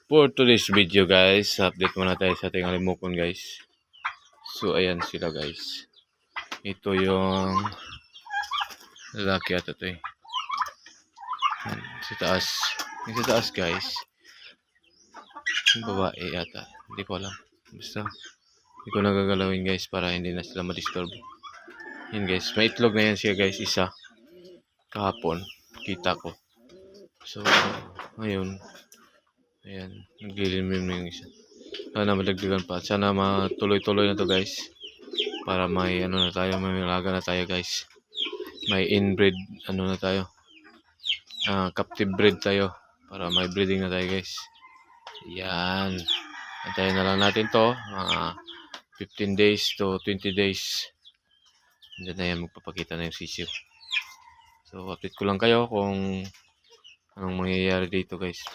For today's video guys, update muna tayo sa ating alimokon guys. So ayan sila guys. Ito yung lalaki at ito eh. Sa taas. Yung sa taas guys. Yung babae yata. Hindi ko alam. Basta hindi ko nagagalawin guys para hindi na sila ma-disturb. Yan guys. May itlog na yan siya guys. Isa. Kahapon. Kita ko. So ngayon. Ayan. Naglilimlim yung isa. Sana madagdagan pa. Sana matuloy-tuloy na to guys. Para may ano na tayo. May alaga na tayo guys. May inbreed ano na tayo. Captive breed tayo. Para may breeding na tayo guys. Yan. Antayin na lang natin to. 15 days to 20 days. Diyan na yan magpapakita na yung sisiw. So update ko lang kayo kung anong mangyayari dito guys.